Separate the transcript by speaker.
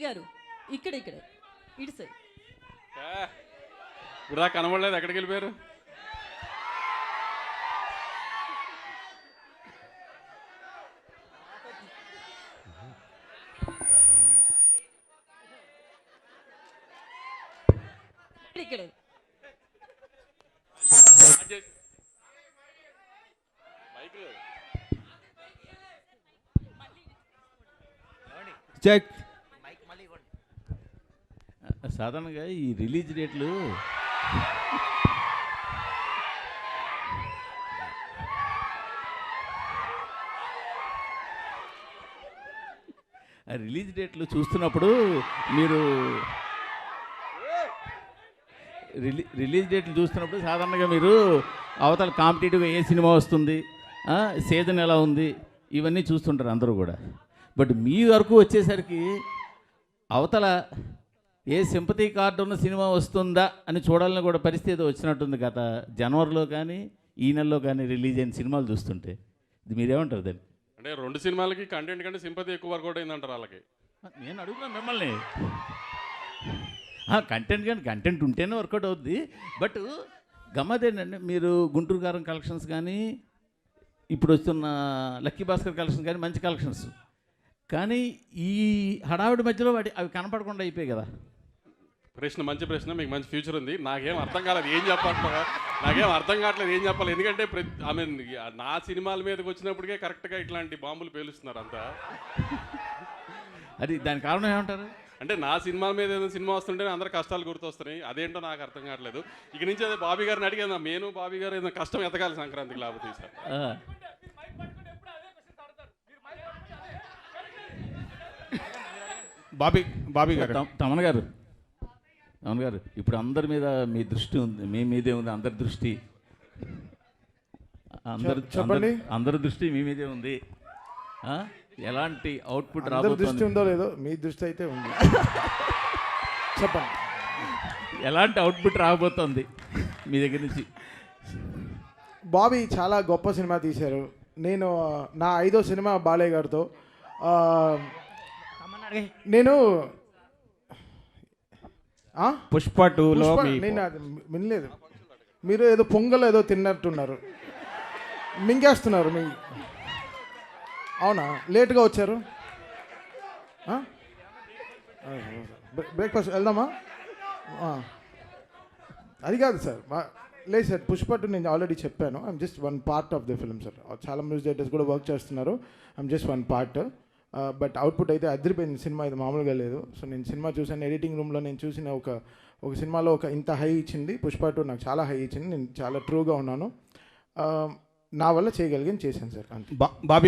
Speaker 1: గారు ఇక్కడ ఇటు సైడ్.
Speaker 2: ఇప్పుడు కనబడలేదు, ఎక్కడికి వెళ్ళిపోయారు?
Speaker 1: ఇక్కడ
Speaker 3: చెక్. సాధారణంగా ఈ రిలీజ్ డేట్లు రిలీజ్ డేట్లు చూస్తున్నప్పుడు మీరు రిలీజ్ డేట్లు చూస్తున్నప్పుడు సాధారణంగా మీరు అవతల కాంపిటేటివ్గా ఏ సినిమా వస్తుంది, సీజన్ ఎలా ఉంది, ఇవన్నీ చూస్తుంటారు అందరూ కూడా. బట్ మీ వరకు వచ్చేసరికి అవతల ఏ సింపతి కార్డు ఉన్న సినిమా వస్తుందా అని చూడాలని కూడా పరిస్థితి వచ్చినట్టుంది. గత జనవరిలో కానీ ఈ నెలలో కానీ రిలీజ్ అయిన సినిమాలు చూస్తుంటే ఇది మీరేమంటారు దాన్ని?
Speaker 2: అంటే 2 సినిమాలకి కంటెంట్ కంటే సింపతి ఎక్కువ వర్కౌట్ అయిందంటారు వాళ్ళకి.
Speaker 3: నేను అడుగుతున్నాను మిమ్మల్ని. కంటెంట్ కానీ కంటెంట్ ఉంటేనే వర్కౌట్ అవుద్ది. బట్ గమ్మతేంటంటే మీరు గుంటూరు గారం కలెక్షన్స్ కానీ ఇప్పుడు వస్తున్న లక్కీ భాస్కర్ కలెక్షన్స్ కానీ మంచి కలెక్షన్స్, కానీ ఈ హడావిడి మధ్యలో అవి కనపడకుండా అయిపోయాయి కదా.
Speaker 2: ప్రశ్న మంచి ప్రశ్న, మీకు మంచి ఫ్యూచర్ ఉంది. నాకేం అర్థం కాలేదు ఏం కావట్లేదు ఏం చెప్పాలి. ఎందుకంటే నా సినిమాల మీదకి వచ్చినప్పటికే కరెక్ట్గా ఇట్లాంటి బాంబులు పేలుస్తున్నారు అంతా.
Speaker 3: అది దాని కారణం ఏమంటారు?
Speaker 2: అంటే నా సినిమా మీద ఏదైనా సినిమా వస్తుంటే అందరు కష్టాలు గుర్తొస్తున్నాయి. అదేంటో నాకు అర్థం కావట్లేదు. ఇక నుంచి అదే బాబీ గారిని అడిగాను, నేను బాబీ గారు ఏదైనా కష్టం ఎతకాలి సంక్రాంతికి, లేకపోతే సార్.
Speaker 4: బాబీ గారు,
Speaker 3: తమన్ గారు ఇప్పుడు అందరి మీద మీ దృష్టి ఉంది, మీ మీదే ఉంది అందరి దృష్టి. అందరి దృష్టి మీ మీదే ఉంది. ఎలాంటి అవుట్పుట్
Speaker 4: దృష్టి ఉందో లేదో మీ దృష్టి అయితే ఉంది. చెప్పండి,
Speaker 3: ఎలాంటి అవుట్పుట్ రాబోతోంది మీ దగ్గర నుంచి?
Speaker 4: బాబీ చాలా గొప్ప సినిమా తీశారు. నేను నా 5వ సినిమా బాలయ్య గారితో. నేను
Speaker 3: పుష్ప 2లో
Speaker 4: నేను అది వినలేదు. మీరు ఏదో పొంగల్ ఏదో తిన్నట్టున్నారు, మింగేస్తున్నారు. అవునా, లేట్గా వచ్చారు. బ్రేక్ఫాస్ట్ వెళ్దామా? అది కాదు సార్, లేదు సార్. పుష్ప 2 నేను ఆల్రెడీ చెప్పాను. I'm just one part of the film sir. చాలా మ్యూజిక్ డైరెక్టర్స్ కూడా వర్క్ చేస్తున్నారు. I'm just one part. But output అయితే అదిరిపోయింది. సినిమా ఇది మామూలుగా లేదు. సో నేను సినిమా చూసాను, ఎడిటింగ్ రూమ్లో నేను చూసిన ఒక సినిమాలో ఇంత హై ఇచ్చింది పుష్ప 2 నాకు చాలా హై ఇచ్చింది. నేను చాలా ట్రూగా ఉన్నాను. నా వల్ల చేయగలిగాను, చేశాను సార్. అంతే.
Speaker 5: బాబీ